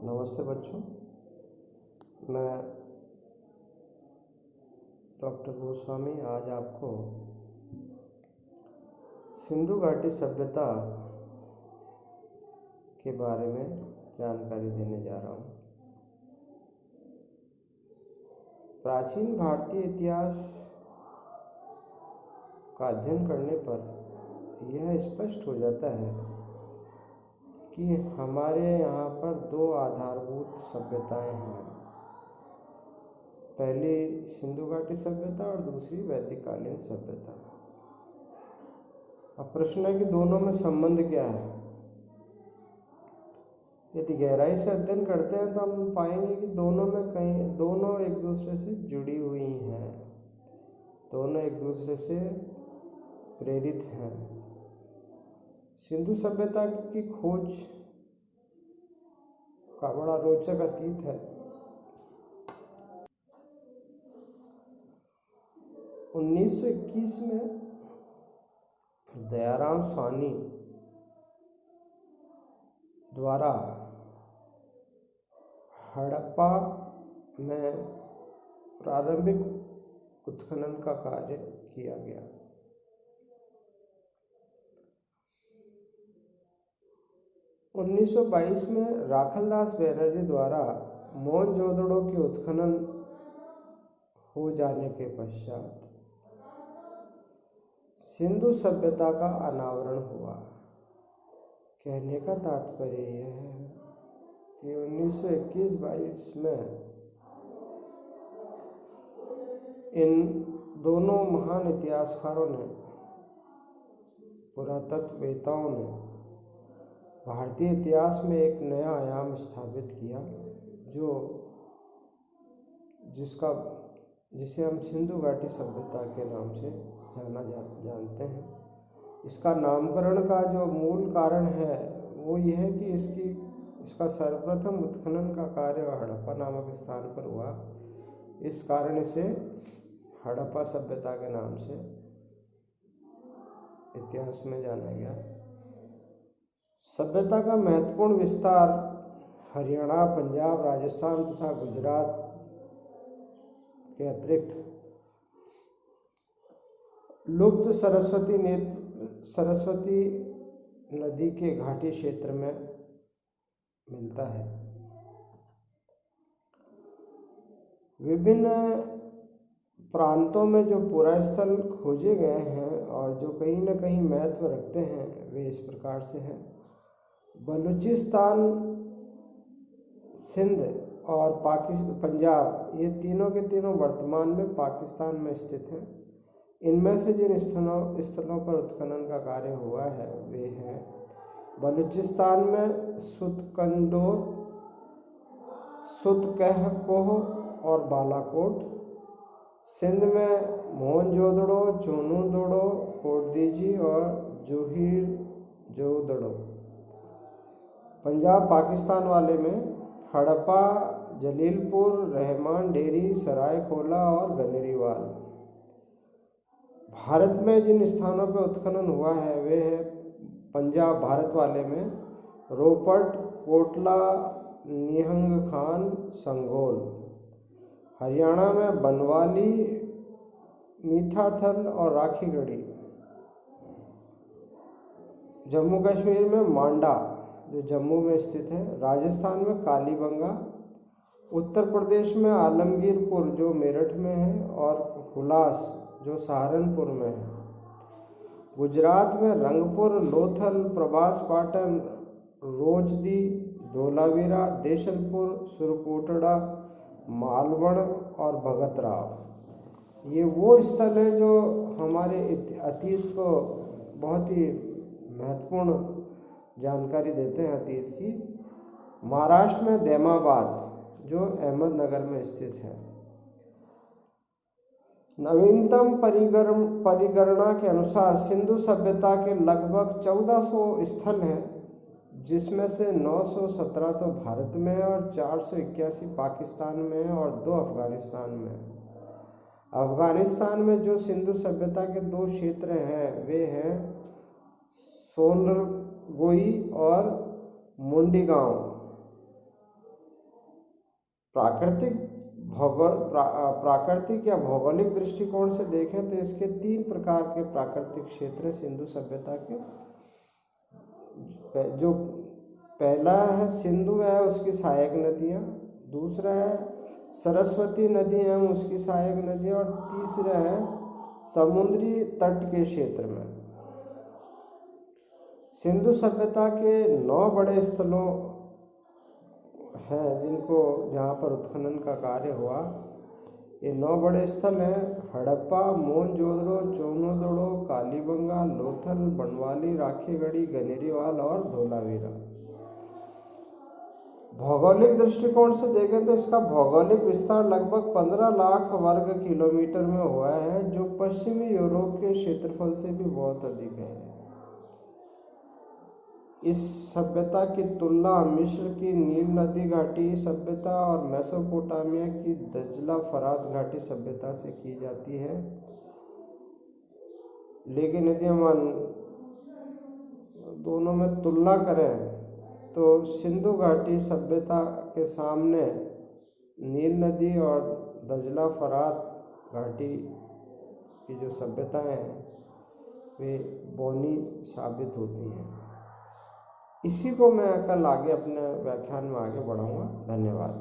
नमस्ते बच्चों, मैं डॉक्टर गोस्वामी आज आपको सिंधु घाटी सभ्यता के बारे में जानकारी देने जा रहा हूँ। प्राचीन भारतीय इतिहास का अध्ययन करने पर यह स्पष्ट हो जाता है कि हमारे यहाँ पर दो आधारभूत सभ्यताएं हैं। पहली सिंधु घाटी सभ्यता और दूसरी वैदिककालीन सभ्यता। अब प्रश्न है कि दोनों में संबंध क्या है। यदि गहराई से अध्ययन करते हैं तो हम पाएंगे कि दोनों एक दूसरे से जुड़ी हुई हैं, दोनों एक दूसरे से प्रेरित हैं। सिंधु सभ्यता की खोज का बड़ा रोचक अतीत है। 1921 में दयाराम साहनी द्वारा हड़प्पा में प्रारंभिक उत्खनन का कार्य किया गया। उन्नीस 1922 में राखलदास बैनर्जी द्वारा मोहनजोदड़ो के उत्खनन हो जाने के पश्चात सिंधु सभ्यता का अनावरण हुआ। कहने का तात्पर्य यह है कि 1921-22 में इन दोनों महान इतिहासकारों ने, पुरातत्ववेताओं ने भारतीय इतिहास में एक नया आयाम स्थापित किया, जिसे हम सिंधु घाटी सभ्यता के नाम से जानते हैं। इसका नामकरण का जो मूल कारण है वो यह है कि इसका सर्वप्रथम उत्खनन का कार्य हड़प्पा नामक स्थान पर हुआ। इस कारण इसे हड़प्पा सभ्यता के नाम से इतिहास में जाना गया। सभ्यता का महत्वपूर्ण विस्तार हरियाणा, पंजाब, राजस्थान तथा गुजरात के अतिरिक्त लुप्त सरस्वती नदी के घाटी क्षेत्र में मिलता है। विभिन्न प्रांतों में जो पुरास्थल खोजे गए हैं और जो कहीं न कहीं महत्व रखते हैं वे इस प्रकार से हैं। बलूचिस्तान, सिंध और पंजाब, ये तीनों के तीनों वर्तमान में पाकिस्तान में स्थित हैं। इनमें से जिन स्थलों पर उत्खनन का कार्य हुआ है वे हैं बलूचिस्तान में सुतकंदोर, सुतकहकोह और बालाकोट। सिंध में मोहनजोदड़ो, चोनुदड़ो, कोटदीजी और जोहिरजोदड़ो। पंजाब पाकिस्तान वाले में हड़प्पा, जलीलपुर, रहमान डेरी, सरायखोला और गनेरीवाल। भारत में जिन स्थानों पर उत्खनन हुआ है वे है पंजाब भारत वाले में रोपट, कोटला, निहंग खान, संगोल। हरियाणा में बनवाली, मीठाथल और राखीगढ़ी। जम्मू कश्मीर में मांडा जो जम्मू में स्थित है। राजस्थान में कालीबंगा। उत्तर प्रदेश में आलमगीरपुर जो मेरठ में है और हुलास जो सहारनपुर में है। गुजरात में रंगपुर, लोथल, प्रभास पाटन, रोजदी, धोलावीरा, देशलपुर, सुरकोटड़ा, मालवण और भगतराव। ये वो स्थल हैं जो हमारे अतीत को बहुत ही महत्वपूर्ण जानकारी देते हैं अतीत की। महाराष्ट्र में दैमाबाद जो अहमदनगर में स्थित है। नवीनतम परिगणना के अनुसार सिंधु सभ्यता के लगभग 1400 स्थल हैं, जिसमें से 917 तो भारत में और 481 पाकिस्तान में और 2 अफगानिस्तान में। अफगानिस्तान में जो सिंधु सभ्यता के 2 क्षेत्र हैं वे हैं सोनरगोई और मुंडी गांव। प्राकृतिक या भौगोलिक दृष्टिकोण से देखें तो इसके 3 प्रकार के प्राकृतिक क्षेत्र सिंधु सभ्यता के। जो पहला है सिंधु है उसकी सहायक नदियाँ, दूसरा है सरस्वती नदी एवं उसकी सहायक नदियाँ, और तीसरा है समुद्री तट के क्षेत्र में। सिंधु सभ्यता के 9 बड़े स्थलों हैं जिनको जहाँ पर उत्खनन का कार्य हुआ। ये 9 बड़े स्थल हैं हड़प्पा, मोहनजोदड़ो, चोमोदड़ो, कालीबंगा, लोथल, बनवाली, राखीगढ़ी, गनेरीवाल और धोलावीरा। भौगोलिक दृष्टिकोण से देखें तो इसका भौगोलिक विस्तार लगभग 15 लाख वर्ग किलोमीटर में हुआ है, जो पश्चिमी यूरोप के क्षेत्रफल से भी बहुत अधिक है। इस सभ्यता की तुलना मिस्र की नील नदी घाटी सभ्यता और मेसोपोटामिया की दजला फरात घाटी सभ्यता से की जाती है। लेकिन यदि हम दोनों में तुलना करें तो सिंधु घाटी सभ्यता के सामने नील नदी और दजला फरात घाटी की जो सभ्यताएं हैं वे बौनी साबित होती हैं। इसी को मैं कल आगे अपने व्याख्यान में आगे बढ़ाऊंगा। धन्यवाद।